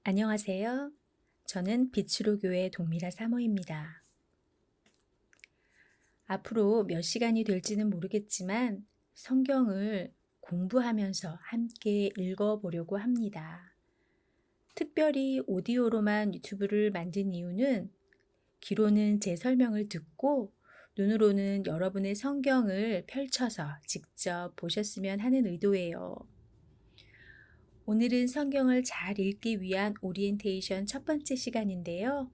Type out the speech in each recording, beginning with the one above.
안녕하세요. 저는 빛으로 교회 동미라 사모입니다. 앞으로 몇 시간이 될지는 모르겠지만 성경을 공부하면서 함께 읽어보려고 합니다. 특별히 오디오로만 유튜브를 만든 이유는 귀로는 제 설명을 듣고 눈으로는 여러분의 성경을 펼쳐서 직접 보셨으면 하는 의도예요. 오늘은 성경을 잘 읽기 위한 오리엔테이션 첫 번째 시간인데요.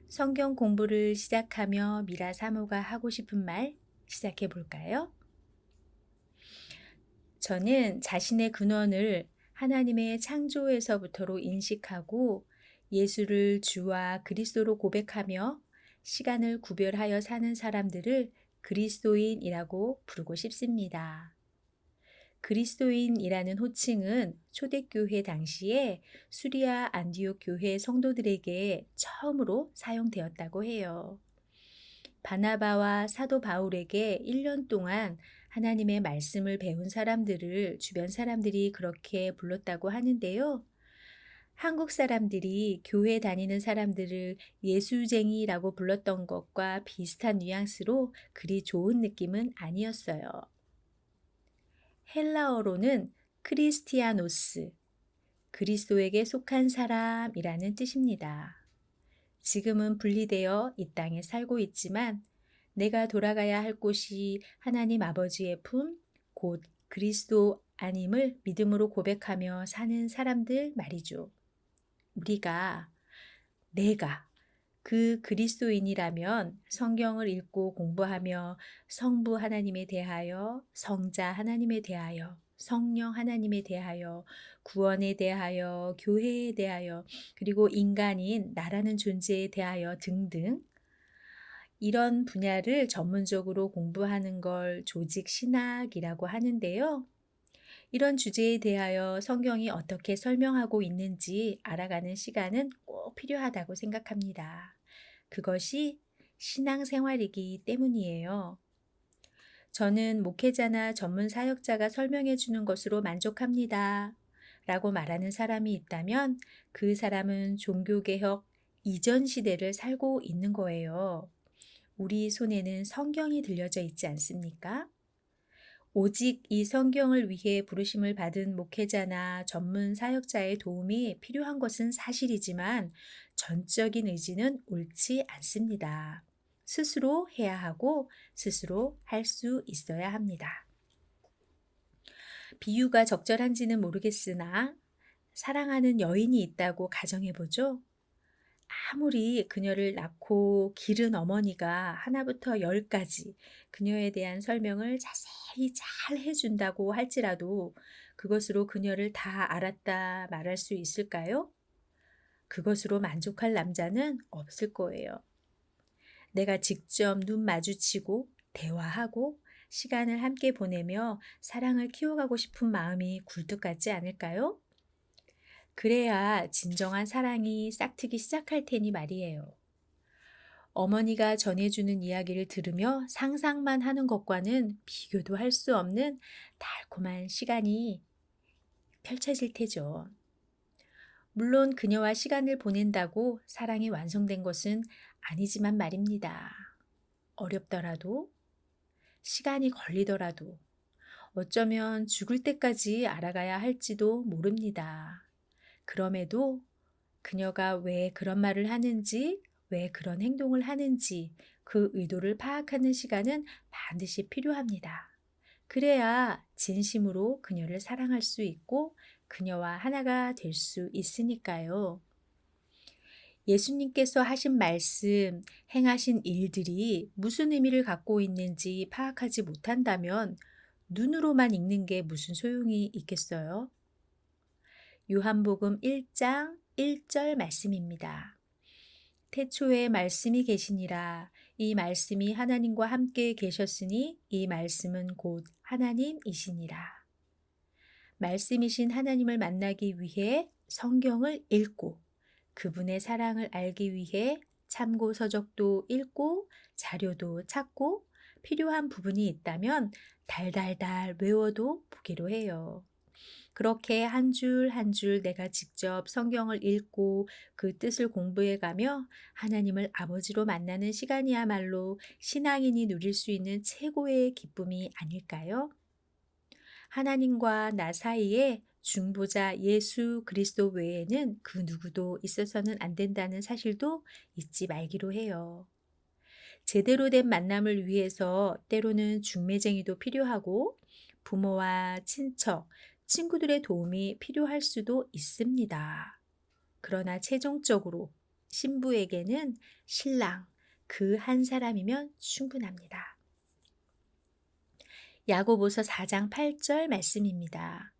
성경 공부를 시작하며 미라 사모가 하고 싶은 말 시작해 볼까요? 저는 자신의 근원을 하나님의 창조에서부터로 인식하고 예수를 주와 그리스도로 고백하며 시간을 구별하여 사는 사람들을 그리스도인이라고 부르고 싶습니다. 그리스도인이라는 호칭은 초대교회 당시에 수리아 안디옥 교회 성도들에게 처음으로 사용되었다고 해요. 바나바와 사도 바울에게 1년 동안 하나님의 말씀을 배운 사람들을 주변 사람들이 그렇게 불렀다고 하는데요. 한국 사람들이 교회 다니는 사람들을 예수쟁이라고 불렀던 것과 비슷한 뉘앙스로 그리 좋은 느낌은 아니었어요. 헬라어로는 크리스티아노스, 그리스도에게 속한 사람이라는 뜻입니다. 지금은 분리되어 이 땅에 살고 있지만 내가 돌아가야 할 곳이 하나님 아버지의 품, 곧 그리스도 아님을 믿음으로 고백하며 사는 사람들 말이죠. 내가 그 그리스도인이라면 성경을 읽고 공부하며 성부 하나님에 대하여, 성자 하나님에 대하여, 성령 하나님에 대하여, 구원에 대하여, 교회에 대하여, 그리고 인간인 나라는 존재에 대하여 등등 이런 분야를 전문적으로 공부하는 걸 조직 신학이라고 하는데요. 이런 주제에 대하여 성경이 어떻게 설명하고 있는지 알아가는 시간은 꼭 필요하다고 생각합니다. 그것이 신앙생활이기 때문이에요. 저는 목회자나 전문 사역자가 설명해 주는 것으로 만족합니다. 라고 말하는 사람이 있다면 그 사람은 종교개혁 이전 시대를 살고 있는 거예요. 우리 손에는 성경이 들려져 있지 않습니까? 오직 이 성경을 위해 부르심을 받은 목회자나 전문 사역자의 도움이 필요한 것은 사실이지만 전적인 의지는 옳지 않습니다. 스스로 해야 하고 스스로 할 수 있어야 합니다. 비유가 적절한지는 모르겠으나 사랑하는 여인이 있다고 가정해보죠. 아무리 그녀를 낳고 기른 어머니가 하나부터 열까지 그녀에 대한 설명을 자세히 잘 해준다고 할지라도 그것으로 그녀를 다 알았다 말할 수 있을까요? 그것으로 만족할 남자는 없을 거예요. 내가 직접 눈 마주치고 대화하고 시간을 함께 보내며 사랑을 키워가고 싶은 마음이 굴뚝 같지 않을까요? 그래야 진정한 사랑이 싹트기 시작할 테니 말이에요. 어머니가 전해주는 이야기를 들으며 상상만 하는 것과는 비교도 할 수 없는 달콤한 시간이 펼쳐질 테죠. 물론 그녀와 시간을 보낸다고 사랑이 완성된 것은 아니지만 말입니다. 어렵더라도, 시간이 걸리더라도, 어쩌면 죽을 때까지 알아가야 할지도 모릅니다. 그럼에도 그녀가 왜 그런 말을 하는지, 왜 그런 행동을 하는지 그 의도를 파악하는 시간은 반드시 필요합니다. 그래야 진심으로 그녀를 사랑할 수 있고 그녀와 하나가 될 수 있으니까요. 예수님께서 하신 말씀, 행하신 일들이 무슨 의미를 갖고 있는지 파악하지 못한다면 눈으로만 읽는 게 무슨 소용이 있겠어요? 요한복음 1장 1절 말씀입니다. 태초에 말씀이 계시니라. 이 말씀이 하나님과 함께 계셨으니 이 말씀은 곧 하나님이시니라. 말씀이신 하나님을 만나기 위해 성경을 읽고 그분의 사랑을 알기 위해 참고 서적도 읽고 자료도 찾고 필요한 부분이 있다면 달달달 외워도 보기로 해요. 그렇게 한 줄 한 줄 내가 직접 성경을 읽고 그 뜻을 공부해 가며 하나님을 아버지로 만나는 시간이야말로 신앙인이 누릴 수 있는 최고의 기쁨이 아닐까요? 하나님과 나 사이에 중보자 예수 그리스도 외에는 그 누구도 있어서는 안 된다는 사실도 잊지 말기로 해요. 제대로 된 만남을 위해서 때로는 중매쟁이도 필요하고 부모와 친척, 친구들의 도움이 필요할 수도 있습니다. 그러나 최종적으로 신부에게는 신랑 그 한 사람이면 충분합니다. 야고보서 4장 8절 말씀입니다.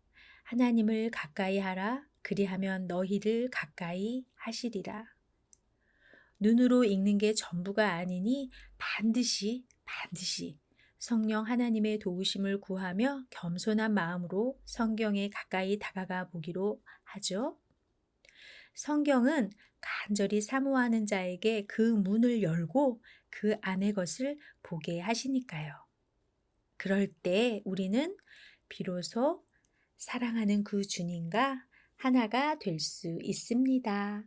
하나님을 가까이 하라 그리하면 너희를 가까이 하시리라. 눈으로 읽는 게 전부가 아니니 반드시 성령 하나님의 도우심을 구하며 겸손한 마음으로 성경에 가까이 다가가 보기로 하죠. 성경은 간절히 사모하는 자에게 그 문을 열고 그 안의 것을 보게 하시니까요. 그럴 때 우리는 비로소 사랑하는 그 주님과 하나가 될 수 있습니다.